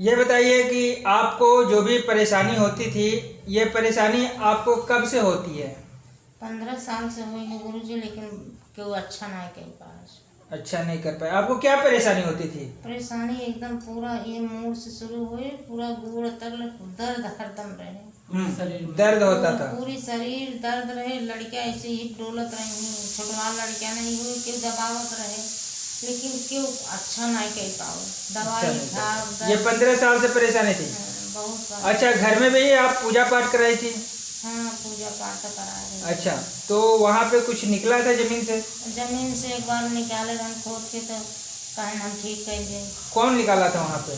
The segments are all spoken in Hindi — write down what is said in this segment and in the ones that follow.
ये बताइए कि आपको जो भी परेशानी होती थी, ये परेशानी आपको कब से होती है? 15 साल से हुई है गुरुजी, लेकिन क्यों अच्छा ना है कहीं पास। अच्छा नहीं कर पाए। आपको क्या परेशानी होती थी? परेशानी एकदम पूरा ये मूड से शुरू हुई, पूरा गुड़ तक दर्द हरदम रहे। दर्द होता था? पूरी शरीर दर्द रहे। लड़कियां ऐसे ही डोलत रही, छोटवाल लड़कियां नहीं हुई, क्यों दबावत रहे, लेकिन क्यों अच्छा नहीं कह पाओ। दवाई खा। ये 15 साल से परेशानी थी? बहुत। अच्छा, घर में भी आप पूजा पाठ कराई थी? हाँ, पूजा पाठ करा रहे। अच्छा, तो वहाँ पे कुछ निकला था जमीन से? जमीन से एक बार निकाले हम खोद के, तो कहें हम ठीक कर दें। कौन निकाला था वहाँ पे?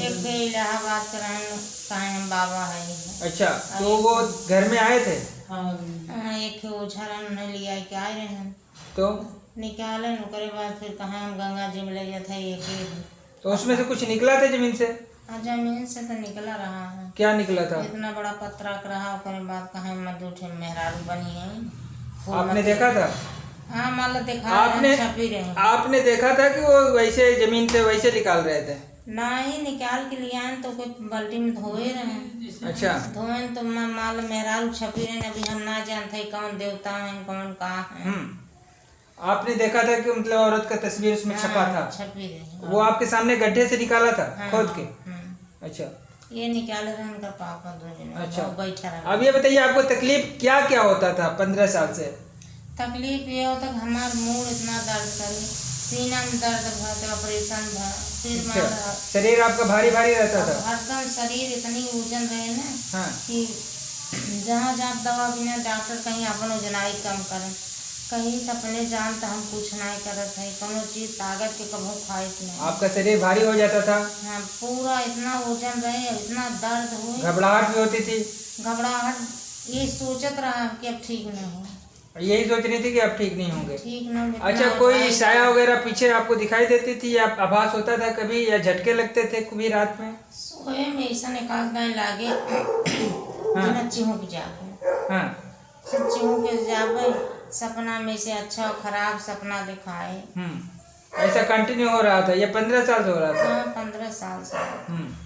एक इलाहाबाद कराए, कहें हम बाबा है। अच्छा, तो वो घर में आए थे? हाँ, एक ओझा ने लिया के आए रहे हम, तो निकाले ओकरे बाद फिर कहें हम गंगा जी में ले गया था। एक तो उसमें से कुछ निकला था जमीन से? जमीन से तो निकला रहा है। क्या निकला था? इतना बड़ा पत्थर रहा। ओकरे बाद कहें मधुठे मेहरारू बनी है। आपने देखा था? हाँ, मान लो देखा। आपने छपी रहे। आपने देखा था कि वो वैसे जमीन से वैसे निकाल रहे थे? नहीं, निकाल के लिया तो कोई बाल्टी में धोए रहे। अच्छा, धोए तो माल मेहरारू छपी रहे। अभी हम ना जानते कौन देवता है कौन कहाँ है। आपने देखा था कि मतलब औरत का तस्वीर उसमें छपा था? छपी रहे। वो आपके सामने गड्ढे से निकाला था? हाँ, खोद के? अच्छा ये निकाले रहे उनका पापा दो जने। अच्छा, बैठा रहा। अब ये बताइए आपको तकलीफ क्या क्या होता था 15 साल से? तकलीफ ये होता कि हमारा मूड इतना दर्द करे, सीना में दर्द भरते, ऑपरेशन भर, फिर अच्छा, शरीर आपका भारी भारी रहता था? हरदम शरीर इतनी वजन रहे ना। हाँ। कि जहाँ जहाँ दवा बिना डॉक्टर कहीं अपन वजनाई कम करें, कहीं तो अपने जान तो हम कुछ नहीं करत है। कोनो चीज ताकत के कभी ख्वाहिश नहीं। आपका शरीर भारी हो जाता था? हाँ, पूरा इतना वजन रहे, इतना दर्द हुए। घबराहट भी होती थी? घबराहट, ये सोचत रहा कि अब ठीक नहीं हो। यही सोच रही थी कि आप ठीक नहीं होंगे? ठीक नहीं। अच्छा, कोई साया वगैरह पीछे आपको दिखाई देती थी या आभास होता था कभी, या झटके लगते थे कभी रात में? सोए में ऐसा एकाध नहीं लागे। हाँ। चिहुक जावे। हाँ, चिहुक के जावे। सपना में से अच्छा और खराब सपना दिखाए। ऐसा कंटिन्यू हो रहा था? ये 15 साल से हो रहा था? हाँ, 15 साल से।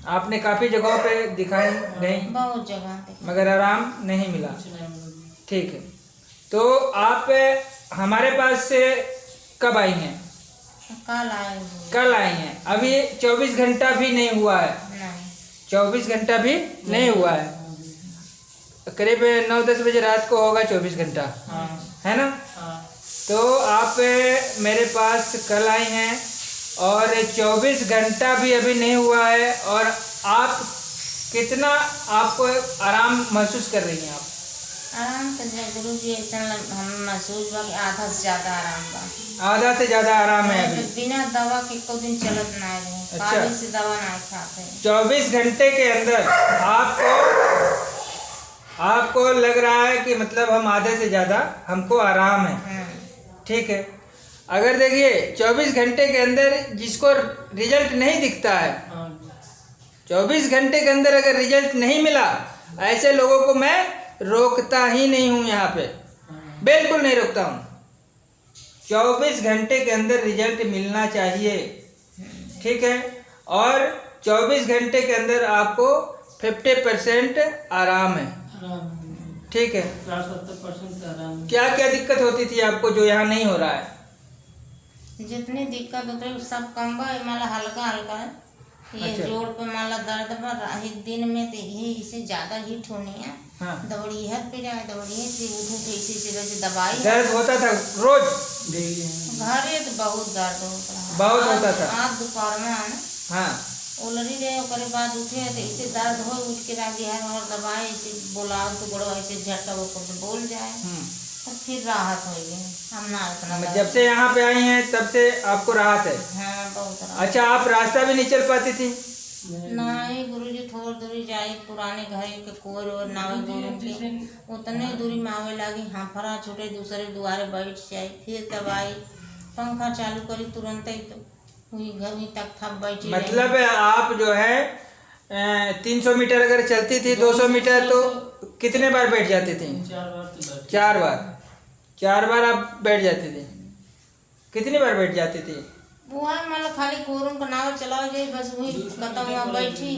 आपने काफी जगहों पे दिखाई नहीं? बहुत जगह मगर आराम नहीं मिला? ठीक है, तो आप हमारे पास से कब आई हैं? कल आए हुए। कल आई हैं? अभी 24 घंटा भी नहीं हुआ है? नहीं। 24 घंटा भी नहीं हुआ है? करीब 9-10 बजे रात को होगा 24 घंटा, है ना? तो आप मेरे पास कल आई हैं और 24 घंटा भी अभी नहीं हुआ है, और आप कितना आपको आराम महसूस कर रही हैं? आप आराम तो गुरु जी ऐसा हम महसूस हुआ कि आधा से ज्यादा आराम बा। आधा से ज्यादा आराम है अभी? बिना दवा के को दिन चलत नहीं रहे। अच्छा। काले से दवा नहीं खाते। 24 घंटे के अंदर आपको लग रहा है कि मतलब हम आधे से ज्यादा हमको आराम है? ठीक है। अगर देखिए 24 घंटे के अंदर जिसको रिजल्ट नहीं दिखता है, 24 घंटे के अंदर अगर रिजल्ट नहीं मिला, ऐसे लोगों को मैं रोकता ही नहीं हूँ यहाँ पे, बिल्कुल नहीं रोकता हूँ। 24 घंटे के अंदर रिजल्ट मिलना चाहिए, ठीक है? और 24 घंटे के अंदर आपको 50% आराम है, ठीक है? 60-70% आराम। क्या क्या दिक्कत होती थी आपको जो यहाँ नहीं हो रहा है? जितनी दिक्कत होती है सब कम बा, माला हल्का हल्का है। ये अच्छा। जोड़ पे माला दर्द बा, दिन में तो ये इससे ज्यादा हीट होनी है। हाँ। दौड़ी है पे जाए, दौड़ी है फिर उठो इसी दवाई। दर्द होता था रोज? घरे तो बहुत दर्द होता है। बहुत होता था? आज दोपहर में है ना। हाँ। उलरी रहे, ओकरे बाद उठे तो इसे दर्द हो, उठ के रागी है और दवाई ऐसे बोला तो गोड़वा ऐसे झटका वो बोल जाए तो फिर राहत होगी। हम ना इतना जब से यहाँ पे आई हैं तब से आपको राहत है? हाँ, बहुत राहत। अच्छा, आप रास्ता भी नहीं चल पाती थी? नहीं गुरुजी, थोड़ी दूरी जाए पुराने घर के कोर और नावे गोरों के, उतने दूरी में आवे लगी। हाफरा छूटे, दूसरे दुआरे बैठ जाए, फिर दवाई पंखा चालू करी तुरंत ही तो हुई घर ही तक थक बैठी। मतलब आप जो है 300 मीटर अगर चलती थी, 200 मीटर, तो कितने बार बैठ जाती थी? 4 बार। 4 बार आप बैठ जाती थी? कितनी बार बैठ जाती थी? वो है मतलब खाली कोरम का नाव चलाओ जाए बस वही खत्म हुआ बैठी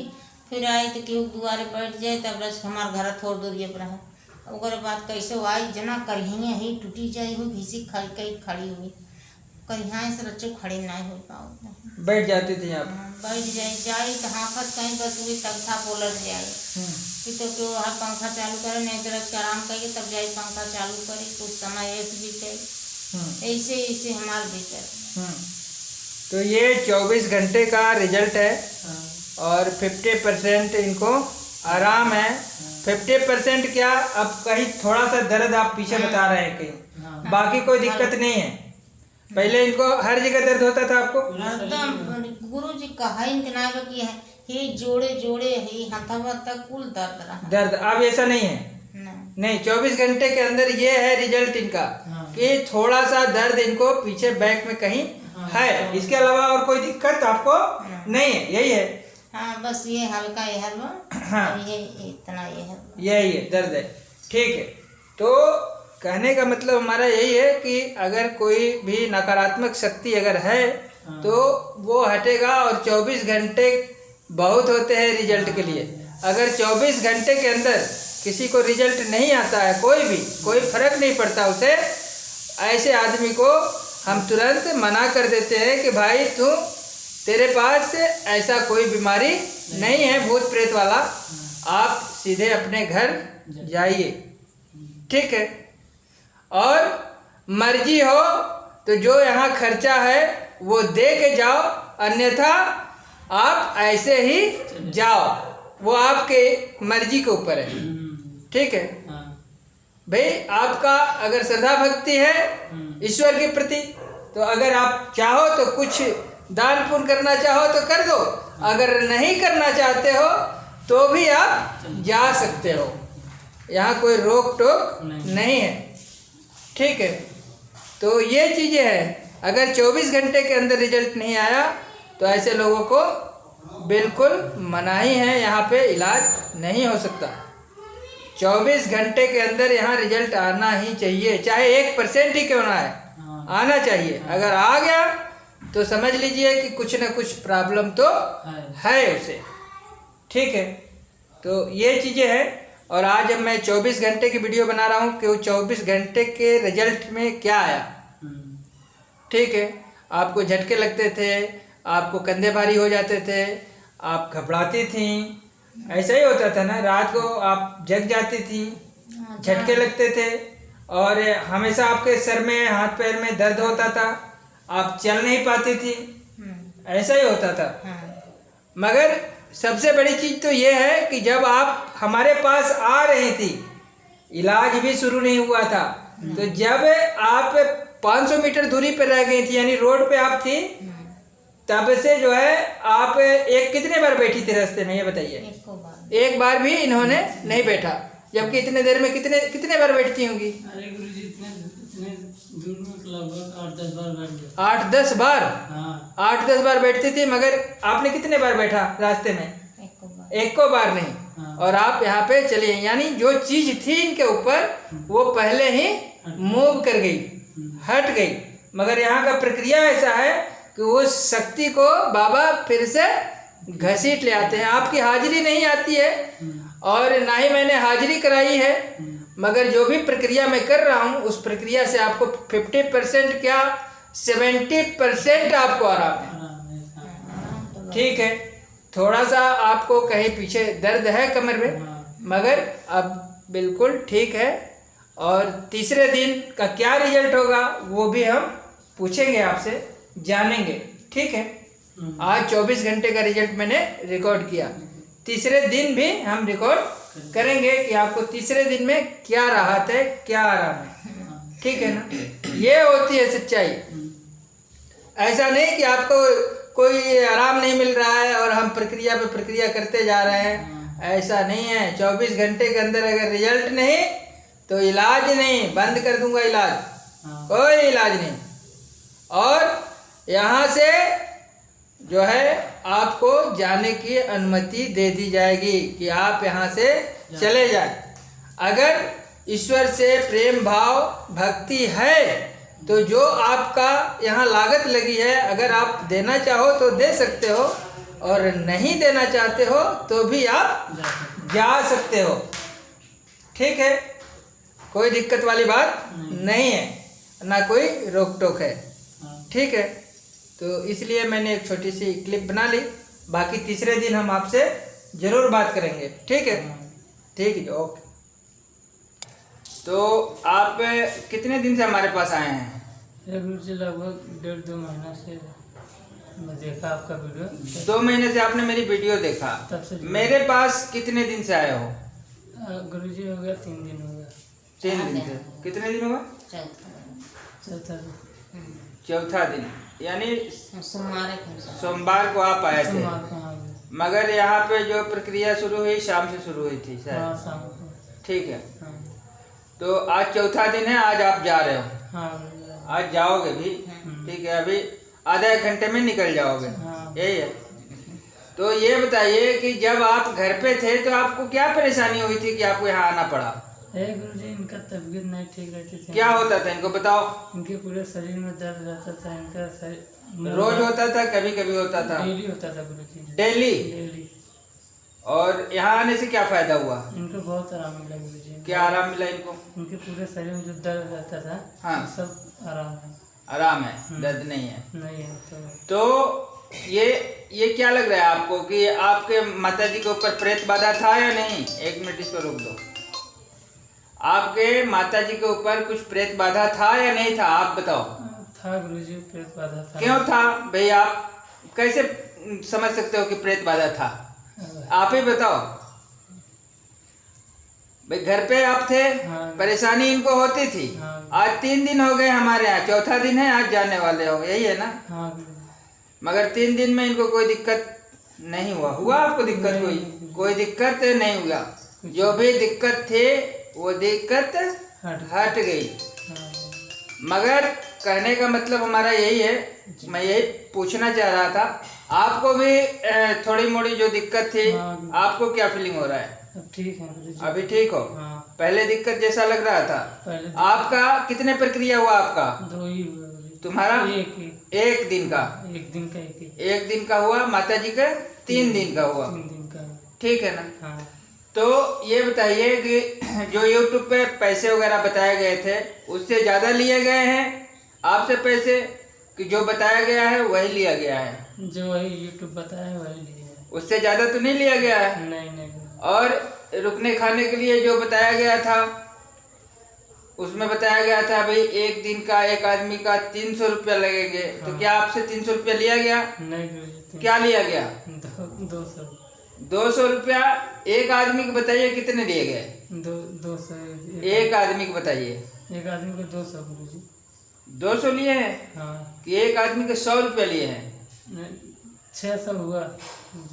फिर आई तो केहू दुआरे बैठ जाए तब रस हमार घर थोड़ दूरिए पर है ओकर बाद कैसे वो आई जना करिया ही टूटी जाए हो घिसी खड़ी कहीं खड़ी हुई करिया से रच्चो खड़े ना हो पाओ बैठ जाती थी आप? बैठ जाए तो हाफत कहीं बस वही तख्ता पोलट जाए फिर तो क्यों वहाँ पंखा चालू करे नहीं तो रख के आराम करके तब जाए पंखा चालू करे कुछ समय ऐसे बीते ऐसे ऐसे हमार बीते। तो ये 24 घंटे का रिजल्ट है और 50% इनको आराम है। 50% क्या, अब कहीं थोड़ा सा दर्द आप पीछे बता रहे हैं कहीं, बाकी कोई दिक्कत नहीं है। पहले इनको हर जगह दर्द होता था आपको? एकदम गुरु जी कहा इनके नाम की है ये जोड़े जोड़े ही हथवा तक कुल दर्द रहा दर्द अब ऐसा नहीं है? नहीं 24 घंटे के अंदर ये है रिजल्ट इनका कि थोड़ा सा दर्द इनको पीछे बैक में कहीं है, इसके अलावा और कोई दिक्कत आपको नहीं है, यही है? हाँ बस ये हल्का ये हलवा, हाँ ये इतना ये है, यही है दर्द है। ठीक है, तो कहने का मतलब हमारा यही है कि अगर कोई भी नकारात्मक शक्ति अगर है तो वो हटेगा और 24 घंटे बहुत होते हैं रिजल्ट के लिए। अगर 24 घंटे के अंदर किसी को रिजल्ट नहीं आता है, कोई फर्क नहीं पड़ता उसे, ऐसे आदमी को हम तुरंत मना कर देते हैं कि भाई तेरे पास ऐसा कोई बीमारी नहीं है भूत प्रेत वाला, आप सीधे अपने घर जाइए। ठीक है, और मर्जी हो तो जो यहाँ खर्चा है वो दे के जाओ, अन्यथा आप ऐसे ही जाओ, वो आपके मर्जी के ऊपर है। ठीक है भाई, आपका अगर श्रद्धा भक्ति है ईश्वर के प्रति तो अगर आप चाहो तो कुछ दान पुण्य करना चाहो तो कर दो, अगर नहीं करना चाहते हो तो भी आप जा सकते हो, यहाँ कोई रोक टोक नहीं है। ठीक है, तो ये चीज़ें हैं। अगर 24 घंटे के अंदर रिजल्ट नहीं आया तो ऐसे लोगों को बिल्कुल मनाही है, यहाँ पे इलाज नहीं हो सकता। 24 घंटे के अंदर यहाँ रिजल्ट आना ही चाहिए, चाहे 1% ही क्यों ना है, आना चाहिए। अगर आ गया तो समझ लीजिए कि कुछ ना कुछ प्रॉब्लम तो है उसे। ठीक है, तो ये चीज़ें हैं। और आज अब मैं 24 घंटे की वीडियो बना रहा हूँ कि वो 24 घंटे के रिजल्ट में क्या आया। ठीक है, आपको झटके लगते थे, आपको कंधे भारी हो जाते थे, आप घबराती थी, ऐसा ही होता था ना, रात को आप जग जाती थी, झटके लगते थे और हमेशा आपके सर में हाथ पैर में दर्द होता था, आप चल नहीं पाती थी, ऐसा ही होता था। मगर सबसे बड़ी चीज़ तो ये है कि जब आप हमारे पास आ रही थी, इलाज भी शुरू नहीं हुआ था, तो जब आप 500 मीटर दूरी पर रह गई थी, यानी रोड पे आप थी, तब से जो है आप कितने बार बैठी थी रास्ते में, ये बताइए? एक बार भी इन्होंने नहीं बैठा, जबकि इतने देर में कितने बार बैठती होंगी? अरे गुरुजी इतने दूर में लगभग 8-10 बार बैठ गए। 8-10 बार? हाँ। 8-10 बार बैठती थी, मगर आपने कितने बार बैठा रास्ते में? एक को बार नहीं। हाँ। और आप यहाँ पे चले, यानी जो चीज थी इनके ऊपर वो पहले ही मूव कर गई, हट गई। मगर यहाँ का प्रक्रिया ऐसा है कि वो शक्ति को बाबा फिर से घसीट ले आते हैं। आपकी हाजिरी नहीं आती है और ना ही मैंने हाजिरी कराई है, मगर जो भी प्रक्रिया मैं कर रहा हूँ उस प्रक्रिया से आपको 50% क्या 70% आपको आराम है। ठीक है, थोड़ा सा आपको कहीं पीछे दर्द है कमर में, मगर अब बिल्कुल ठीक है। और तीसरे दिन का क्या रिजल्ट होगा वो भी हम पूछेंगे आपसे, जानेंगे। ठीक है, आज 24 घंटे का रिजल्ट मैंने रिकॉर्ड किया, तीसरे दिन भी हम रिकॉर्ड करेंगे कि आपको तीसरे दिन में क्या राहत है, क्या आराम है। ठीक है ना, ये होती है सच्चाई। ऐसा नहीं कि आपको कोई आराम नहीं मिल रहा है और हम प्रक्रिया पे प्रक्रिया करते जा रहे हैं, ऐसा नहीं है। 24 घंटे के अंदर अगर रिजल्ट नहीं तो इलाज नहीं, बंद कर दूंगा इलाज, कोई इलाज नहीं। और यहाँ से जो है आपको जाने की अनुमति दे दी जाएगी कि आप यहाँ से चले जाएं। अगर ईश्वर से प्रेम भाव भक्ति है तो जो आपका यहाँ लागत लगी है, अगर आप देना चाहो तो दे सकते हो, और नहीं देना चाहते हो तो भी आप जा सकते हो। ठीक है, कोई दिक्कत वाली बात नहीं है, ना कोई रोक टोक है। ठीक है, तो इसलिए मैंने एक छोटी सी क्लिप बना ली। बाकी तीसरे दिन हम आपसे ज़रूर बात करेंगे। ठीक है, ठीक है, ओके। तो आप कितने दिन से हमारे पास आए हैं? ये गुरु जी लगभग 1.5-2 महीना से मैं देखा आपका वीडियो। 2 महीने से आपने मेरी वीडियो देखा। तब से मेरे पास कितने दिन से आए हो? गुरु जी हो गया 3 दिन हो गया। 3 दिन से। कितने दिन हुआ? चौथा दिन। चौथा दिन, यानी सोमवार सोमवार को आप आए थे। सोमवार को हाँ जी। मगर यहाँ पे जो प्रक्रिया शुरू हुई शाम से शुरू हुई थी हाँ, शायद। शाम को। ठीक है, हाँ तो आज चौथा दिन है, आज आप जा रहे हो। हाँ आज जाओगे भी। ठीक है, अभी आधा एक घंटे में निकल जाओगे। हाँ। यही है। तो ये बताइए कि जब आप घर पे थे तो आपको क्या परेशानी हुई थी कि आपको यहाँ आना पड़ा? गुरु जी इनका तबीयत नहीं ठीक रहती थी। क्या होता था इनको बताओ? इनके पूरे शरीर में दर्द रहता था। इनका शरीर रोज होता था, कभी कभी होता था? डेली होता था गुरु जी। डेली? डेली। और यहाँ आने से क्या फायदा हुआ? इनको बहुत आराम मिला गुरु जी। क्या आराम मिला इनको? इनके पूरे शरीर में जो दर्द रहता था हाँ। सब आराम है। आराम है, दर्द नहीं है। नहीं है तो ये क्या लग रहा है आपको कि आपके माता जी के ऊपर प्रेत बाधा था या नहीं? 1 मिनट इसको रोक दो। आपके माता जी के ऊपर कुछ प्रेत बाधा था या नहीं था? आप बताओ। था गुरु जी, प्रेत बाधा था। क्यों था भाई? आप कैसे समझ सकते हो कि प्रेत बाधा था? आप ही बताओ भाई। घर पे आप थे, हाँ। परेशानी इनको होती थी। हाँ। आज 3 दिन हो गए हमारे यहाँ, चौथा दिन है, आज जाने वाले हो, यही है ना? हाँ गुरु जी। मगर 3 दिन में इनको कोई दिक्कत नहीं हुआ आपको दिक्कत? नहीं। कोई दिक्कत नहीं हुआ। जो भी दिक्कत थी वो दिक्कत हट गई। हाँ। मगर कहने का मतलब हमारा यही है, मैं यही पूछना चाह रहा था, आपको भी थोड़ी मोड़ी जो दिक्कत थी, हाँ। आपको क्या फीलिंग हो रहा है? अब ठीक है गुरु जी। अभी ठीक हो? हाँ। पहले दिक्कत जैसा लग रहा था? पहले आपका कितने प्रक्रिया हुआ आपका? 2 ही हुआ गुरु जी। तुम्हारा? एक दिन का? एक दिन का एक ही। 1 दिन का हुआ, माता जी का 3 दिन का हुआ। 3 दिन का। ठीक है ना? हाँ। तो ये बताइए कि जो YouTube पे पैसे वगैरह बताए गए थे, उससे ज़्यादा लिए गए हैं आपसे पैसे, कि जो बताया गया है वही लिया गया है? जो वही यूट्यूब बताया वही लिया है। उससे ज़्यादा तो नहीं लिया गया है? नहीं नहीं गुरु जी। और रुकने खाने के लिए जो बताया गया था, उसमें बताया गया था भाई 1 दिन का एक आदमी का 300 रुपया लगेंगे। तो क्या आपसे 300 रुपया लिया गया? नहीं गुरु जी। क्या लिया गया? 200। 200 रुपया एक आदमी को बताइए कितने दिए गए? 200। एक आदमी को बताइए। एक आदमी को 200 गुरु जी। 200 लिए हैं हाँ। कि एक आदमी के 100 रुपया लिए हैं? 600 हुआ।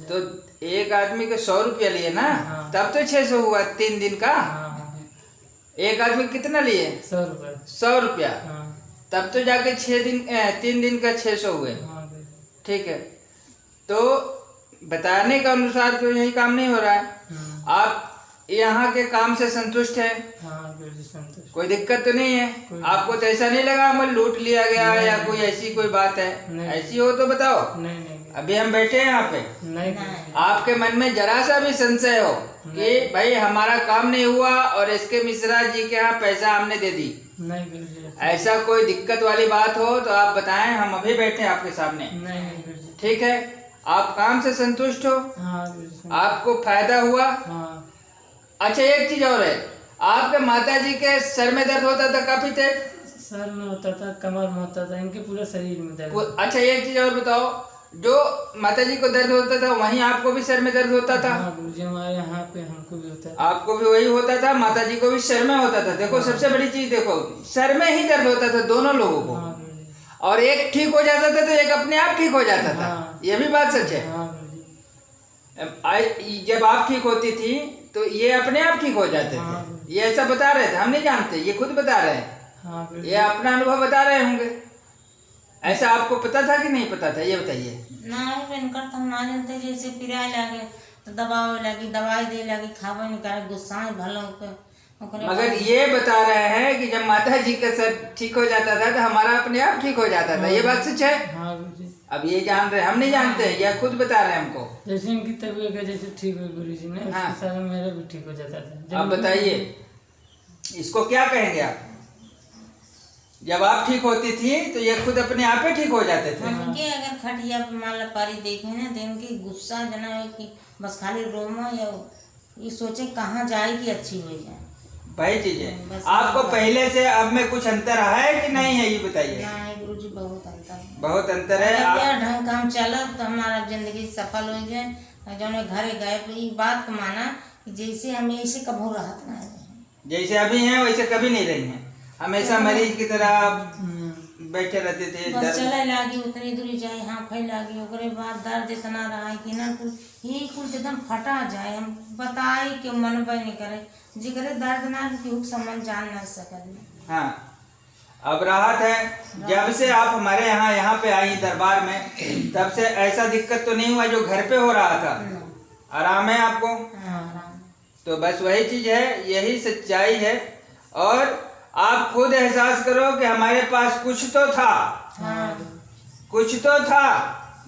तो एक आदमी के 100 रुपया लिए ना, हाँ। तब तो 600 हुआ 3 दिन का। हाँ। एक आदमी कितना लिए? 100 रुपये। 100 रुपया। हाँ। तब तो जाके 3 दिन का 600 हुए। हाँ गुरु जी। ठीक है, तो बताने के अनुसार तो यही काम नहीं हो रहा है। आप यहाँ के काम से संतुष्ट हैं? हाँ गुरु जी संतुष्ट। कोई दिक्कत तो नहीं है? कोई आपको तो ऐसा नहीं लगा हमें लूट लिया गया नहीं, या नहीं। कोई ऐसी कोई बात है? नहीं। ऐसी हो तो बताओ। नहीं नहीं अभी हम बैठे हैं यहाँ पे, नहीं गुरु जी। आपके मन में जरा सा भी संशय हो कि भाई हमारा काम नहीं हुआ और इसके मिश्रा जी के यहाँ पैसा हमने दे दी, नहीं गुरु जी। ऐसा कोई दिक्कत वाली बात हो तो आप बताएं, हम अभी बैठे हैं आपके सामने। नहीं गुरु जी। ठीक है, आप काम से संतुष्ट हो? हाँ गुरु जी। आपको फायदा हुआ? हाँ। अच्छा, एक चीज और है, आपके माता जी के सर में दर्द होता था काफी थे? सर में होता था, कमर में होता था, इनके पूरे शरीर में दर्द। अच्छा, एक चीज और बताओ, जो माता जी को दर्द होता था वहीं आपको भी सर में दर्द होता था? हाँ गुरु जी, हमारे यहाँ पे हमको भी होता था। आपको भी वही होता था, माता जी को भी सर में होता था। देखो सबसे बड़ी चीज देखो, सर में ही दर्द होता था दोनों लोगों को। हाँ गुरु जी। और एक ठीक हो जाता था तो एक अपने आप ठीक हो जाता था। हाँ। ये भी बात सच है। हाँ गुरु जी। जब आप ठीक होती थी तो ये अपने आप ठीक हो जाते हाँ। थे। ये ऐसा बता रहे थे, हम नहीं जानते, ये खुद बता रहे हैं। हाँ गुरु जी। ये अपना अनुभव बता रहे होंगे। ऐसा आपको पता था कि नहीं पता था, ये बताइए। नहीं बनकर तो हम ना जानते, जैसे पिराए लगे तो दबावे लगी, दवाई दे लगी, खावे निकाले, गुस्सा भलो के ओकरे मगर बाद ये बता रहे हैं कि जब माता जी का सर ठीक हो जाता था तो हमारा अपने आप ठीक हो जाता था, ये बात सच है? हाँ गुरु जी। अब ये जान रहे, हम नहीं जानते, यह खुद बता रहे हैं हमको। जैसे इनकी तबीयत का जैसे ठीक हुई गुरु जी ने, हाँ। उसके साथ मेरा भी ठीक हो जाता था। अब बताइए इसको क्या कहेंगे आप? जब आप ठीक होती थी तो ये खुद अपने आप ही ठीक हो जाते थे। हमके अगर खटिया पे मान ला पारी देखे ना तो इनकी गुस्सा जना है कि बस खाली रोमा या ये सोचे कहाँ जाए कि अच्छी हो जाए। वही चीज है। बस आपको ये पहले से अब में कुछ अंतर है कि नहीं है, ये बताइए। नहीं गुरु जी बहुत अंतर है। बहुत अंतर है। अगर आप यार ढंग काम चलत तो हमारा जिंदगी सफल हो जाए। जो घरे गए तो ये बात को माना कि जैसे हम ऐसे कभू रहत ना है। जैसे अभी हैं वैसे कभी नहीं रही हैं, हमेशा मरीज की तरह हम्म। बैठे रहते थे। बस चले लागी उतनी दूरी जाए हाँ फैल लागी ओकरे बाद दर्द इतना रहा है कि ना कुल ये कुल एकदम फटा जाए। हम बताए कि मन पे नहीं करे जिगरे दर्द ना कि समझ जान ना सकल। हाँ, अब राहत है। जब से आप हमारे यहाँ पे आई दरबार में, तब से ऐसा दिक्कत तो नहीं हुआ जो घर पे हो रहा था। आराम है आपको? हाँ तो बस वही चीज है, यही सच्चाई है। और आप खुद एहसास करो कि हमारे पास कुछ तो था, हाँ कुछ तो था,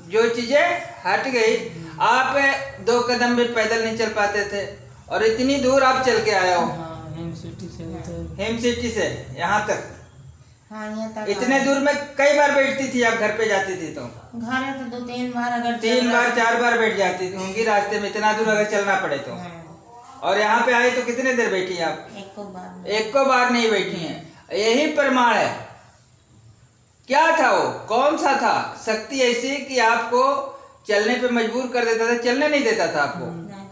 जो चीजें हट गई। आप 2 कदम भी पैदल नहीं चल पाते थे और इतनी दूर आप चल के आए हो, हाँ, हिम सिटी से उधर। हिम सिटी से यहाँ तक। हाँ यहाँ तक इतने दूर में कई बार बैठती थी, आप घर पे जाती थी तो घर है तो 2-3 बार अगर 3 बार 4 बार बैठ जाती थी होंगी रास्ते में, इतना दूर अगर चलना पड़े तो। और यहाँ पे आई तो कितने देर बैठी आप? एक को बार नहीं बैठी हैं। यही प्रमाण है। क्या था वो, कौन सा था शक्ति ऐसी कि आपको चलने पे मजबूर कर देता था, चलने नहीं देता था आपको?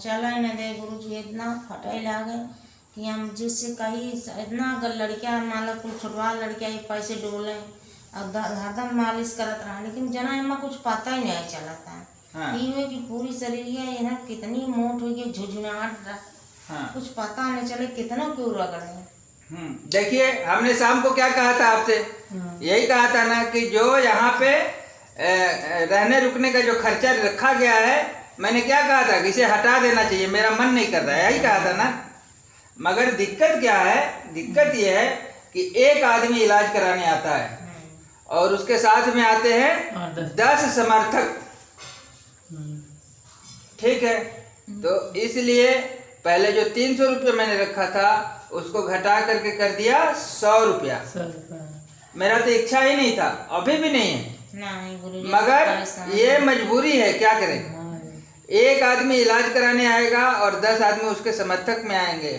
चला ही नहीं दे गुरु जी। इतना फटाई लागे कि हम जिससे कहीं इतना अगर लड़कियां मान लो कुछ छुटवा लड़कियां ये पैसे डोले और हरदम मालिश करत रहा, लेकिन जना हमें कुछ पता ही नहीं चला था। हाँ। ये हुए कि पूरी शरीर ये ना कितनी मोट हुई कि झुझुनाहट हाँ। कुछ पता नहीं चले कितना क्यों रगड़े। देखिए हमने शाम को क्या कहा था आपसे, यही कहा था ना कि जो यहाँ पे रहने रुकने का जो खर्चा रखा गया है, मैंने क्या कहा था कि इसे हटा देना चाहिए, मेरा मन नहीं कर रहा है, यही कहा था ना। मगर दिक्कत क्या है, दिक्कत ये है कि एक आदमी इलाज कराने आता है और उसके साथ में आते हैं 10 समर्थक। ठीक है, तो इसलिए पहले जो 300 रुपये मैंने रखा था उसको घटा करके कर दिया 100 रुपया। मेरा तो इच्छा ही नहीं था, अभी भी नहीं है, नहीं गुरुजी, मगर ये मजबूरी है, क्या करें। एक आदमी इलाज कराने आएगा और 10 आदमी उसके समर्थक में आएंगे।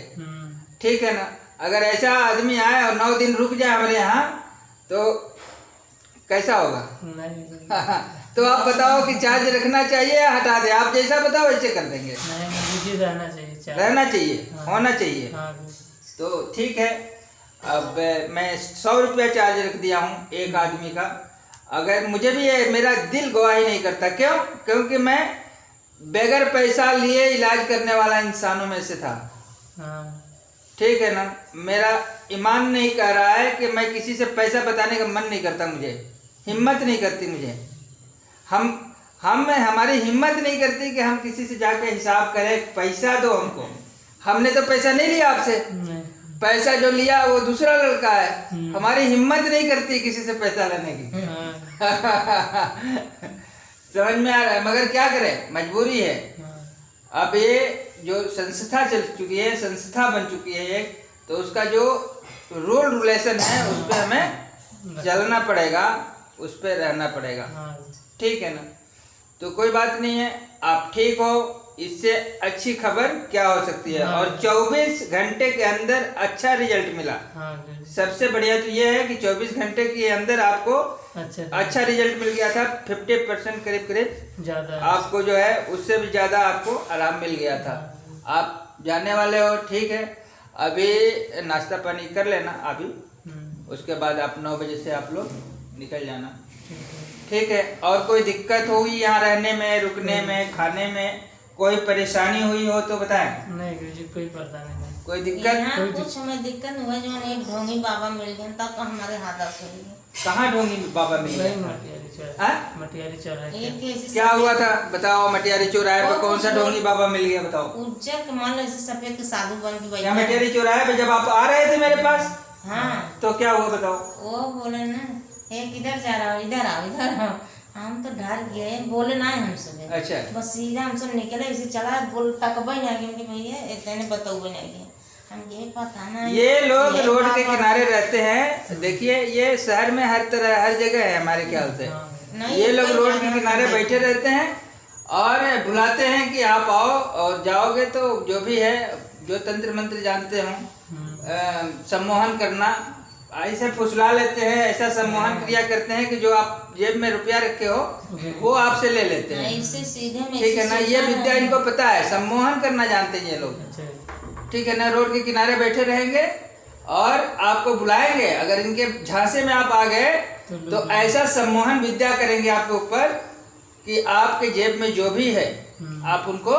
ठीक है ना। अगर ऐसा आदमी आए और 9 दिन रुक जाए हमारे यहाँ तो कैसा होगा? तो आप बताओ कि चार्ज रखना चाहिए या हटा दे? आप जैसा बताओ वैसे कर देंगे। नहीं, रहना चाहिए, रहना चाहिए, होना चाहिए। तो ठीक है, अब मैं 100 रुपया चार्ज रख दिया हूँ एक आदमी का। अगर मुझे भी ये मेरा दिल गवाही नहीं करता, क्यों? क्योंकि मैं बगैर पैसा लिए इलाज करने वाला इंसानों में से था। ठीक है ना। मेरा ईमान नहीं कह रहा है कि मैं किसी से पैसा बताने का मन नहीं करता, मुझे हिम्मत नहीं करती। मुझे हमारी हिम्मत नहीं करती कि हम किसी से जाके हिसाब करें, पैसा दो हमको। हमने तो पैसा नहीं लिया आपसे, पैसा जो लिया वो दूसरा लड़का है। हमारी हिम्मत नहीं करती किसी से पैसा लेने की। समझ में आ रहा है, मगर क्या करें, मजबूरी है। अब ये जो संस्था चल चुकी है, संस्था बन चुकी है ये, तो उसका जो रूल रेगुलेशन है उस पर हमें चलना पड़ेगा, उस पर रहना पड़ेगा। ठीक है ना। तो कोई बात नहीं है, आप ठीक हो, इससे अच्छी खबर क्या हो सकती है। और 24 घंटे के अंदर अच्छा रिजल्ट मिला। सबसे बढ़िया तो ये है कि 24 घंटे के अंदर आपको अच्छा रिजल्ट मिल गया था। 50% करीब ज्यादा आपको जो है उससे भी ज्यादा आपको आराम मिल गया था। आप जानने वाले हो। ठीक है, अभी नाश्ता पानी कर लेना अभी, उसके बाद आप 9 बजे से आप लोग निकल जाना। ठीक है। और कोई दिक्कत हुई यहाँ रहने में, रुकने में, खाने में, कोई परेशानी हुई हो तो बताएं। नहीं गुरुजी, कोई परेशानी नहीं, कोई दिक्कत? कुछ हमें दिक्कत हुआ जो एक ढोंगी बाबा मिल गए तब तो हमारे हाथ हो गए। कहाँ ढोंगी बाबा मिल नहीं, गया? मटियारी चौराहे। हाँ? मटियारी चौराहे एक पे। ऐसे क्या हुआ था बताओ? मटियारी चौराहे पे और कौन कुछ सा लोग- ढोंगी बाबा मिल गया बताओ? उज्जर के मान लो ऐसे सफेद के साधु बन के क्या बैठा मटियारी चौराहे पे जब आप आ रहे थे मेरे पास हाँ तो क्या हुआ बताओ? वो बोले ना एक इधर जा रहा हो, इधर आओ, इधर आओ। हम तो डर गए, बोले ना हमसे। अच्छा। बस सीधा हम सब निकले, ऐसे चला, बोल तकबे ना कि भैया इतने बताओ ना कि हम ये पता ना। ये लोग रोड के बाबा- किनारे रहते हैं। देखिए ये शहर में हर तरह हर जगह है हमारे ख्याल से। नहीं, ये लोग कोई रोड के जगह किनारे नहीं। बैठे रहते हैं और बुलाते हैं कि आप आओ, और जाओगे तो जो भी है, जो तंत्र मंत्र जानते हो, सम्मोहन करना, ऐसे फुसला लेते हैं, ऐसा सम्मोहन क्रिया करते हैं कि जो आप जेब में रुपया रखे हो वो आपसे ले लेते हैं। ऐसे सीधे में ठीक है ना, ये विद्या इनको पता है, सम्मोहन करना जानते हैं ये लोग। अच्छा। ठीक है ना, रोड के किनारे बैठे रहेंगे और आपको बुलाएंगे। अगर इनके झांसे में आप आ गए तो ऐसा सम्मोहन विद्या करेंगे आपके ऊपर कि आपके जेब में जो भी है आप उनको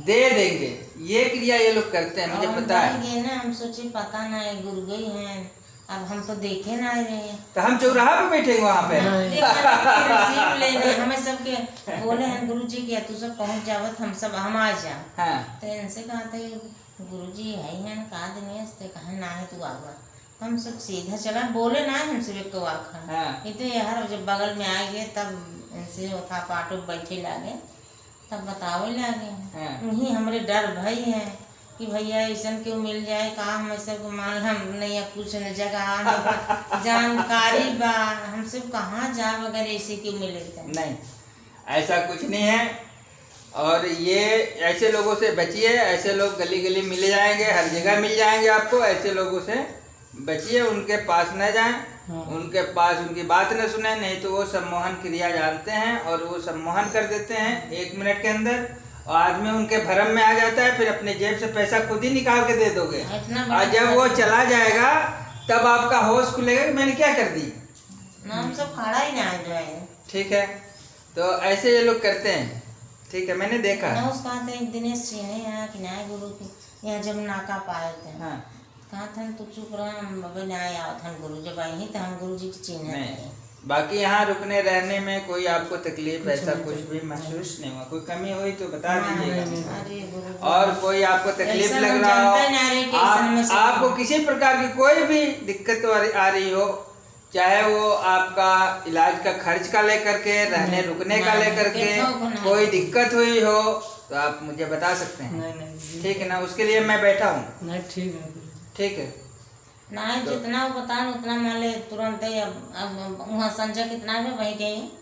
दे देंगे। ये क्रिया ये लोग करते हैं, मुझे हम पता है। डर गए ना, हम सोचे पता ना है गुरु गई हैं, अब हम तो देखे ना रहे। तो हम चौराहा पे बैठेंगे वहाँ पे। रिसीव लेने हमें सबके बोले हैं गुरु जी कि तू सब पहुँच जावत, हम आ जा। हाँ तो इनसे कहा था गुरु जी है हैं कहा दिनेश ते कहा ना है तू आवा। हम सब सीधा चला, बोले ना हमसे एक तो आखा। हाँ। इतने यार जब बगल में आ गए तब इनसे था पाटो बैठे लागे, तब बतावे लागे। हाँ। वही हमारे डर भाई हैं कि भैया ऐसा क्यों मिल जाए, कहा हम सब मान हम नहीं कुछ न जगह न जानकारी बा, हम सब कहाँ जाब अगर ऐसे क्यों मिले तो। नहीं, ऐसा कुछ नहीं है। और ये ऐसे लोगों से बचिए, ऐसे लोग गली गली मिल जाएंगे, हर जगह मिल जाएंगे आपको। ऐसे लोगों से बचिए, उनके पास न जाएं, उनके पास उनकी बात न सुने, नहीं तो वो सम्मोहन क्रिया जानते हैं और वो सम्मोहन कर देते हैं 1 मिनट के अंदर, और आदमी उनके भरम में आ जाता है। फिर अपने जेब से पैसा खुद ही निकाल के दे दोगे, और जब वो चला जाएगा तब आपका होश खुलेगा कि मैंने क्या कर दी। ना हम सब खड़ा ही ना जाए। ठीक है, तो ऐसे ये लोग करते हैं। ठीक है, मैंने देखा। ना उसका तो एक दिनेश चीने यहाँ कि ना गुरु की यहाँ जब नाका पाए थे, हाँ। कहा था तू चुप रहा, बाबा ना आया था गुरु जब आई तो हम गुरु जी की चीने नहीं, थे। बाकी यहाँ रुकने रहने में कोई आपको तकलीफ ऐसा कुछ भी महसूस नहीं हुआ? कोई कमी हुई तो बता दीजिएगा। अरे गुरु जी। और कोई आपको तकलीफ ऐसा लग हम रहा हो, जानते ना रहे कि ऐसा हमें सब- आपको किसी प्रकार की कोई भी दिक्कत आ रही हो, चाहे वो आपका इलाज का खर्च का लेकर के, रहने रुकने का लेकर के कोई दिक्कत हुई हो तो आप मुझे बता सकते हैं। नहीं ठीक है ना, उसके लिए मैं बैठा हूँ। नहीं, ठीक है। ठीक है, ना जितना वो बता उतना मान ले तुरंत ही। अब वहाँ संजय कितना में वही गई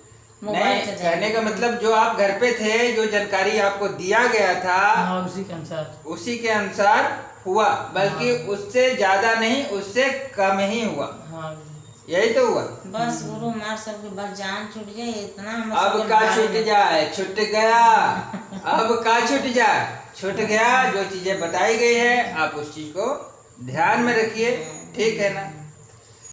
मोबाइल नहीं से कहने का मतलब जो आप घर पे थे, जो जानकारी आपको दिया गया था हाँ, उसी के अनुसार। उसी के अनुसार हुआ, बल्कि उससे ज्यादा नहीं, उससे कम ही हुआ। हाँ, यही तो हुआ। बस गुरु मार सबके बस जान छूट जाए इतना हम अब सबके का बारे छूट में- जाए, छूट गया। अब का छूट जाए, छूट गया। जो चीजें बताई गई है आप उस चीज को ध्यान में रखिए। ठीक है ना।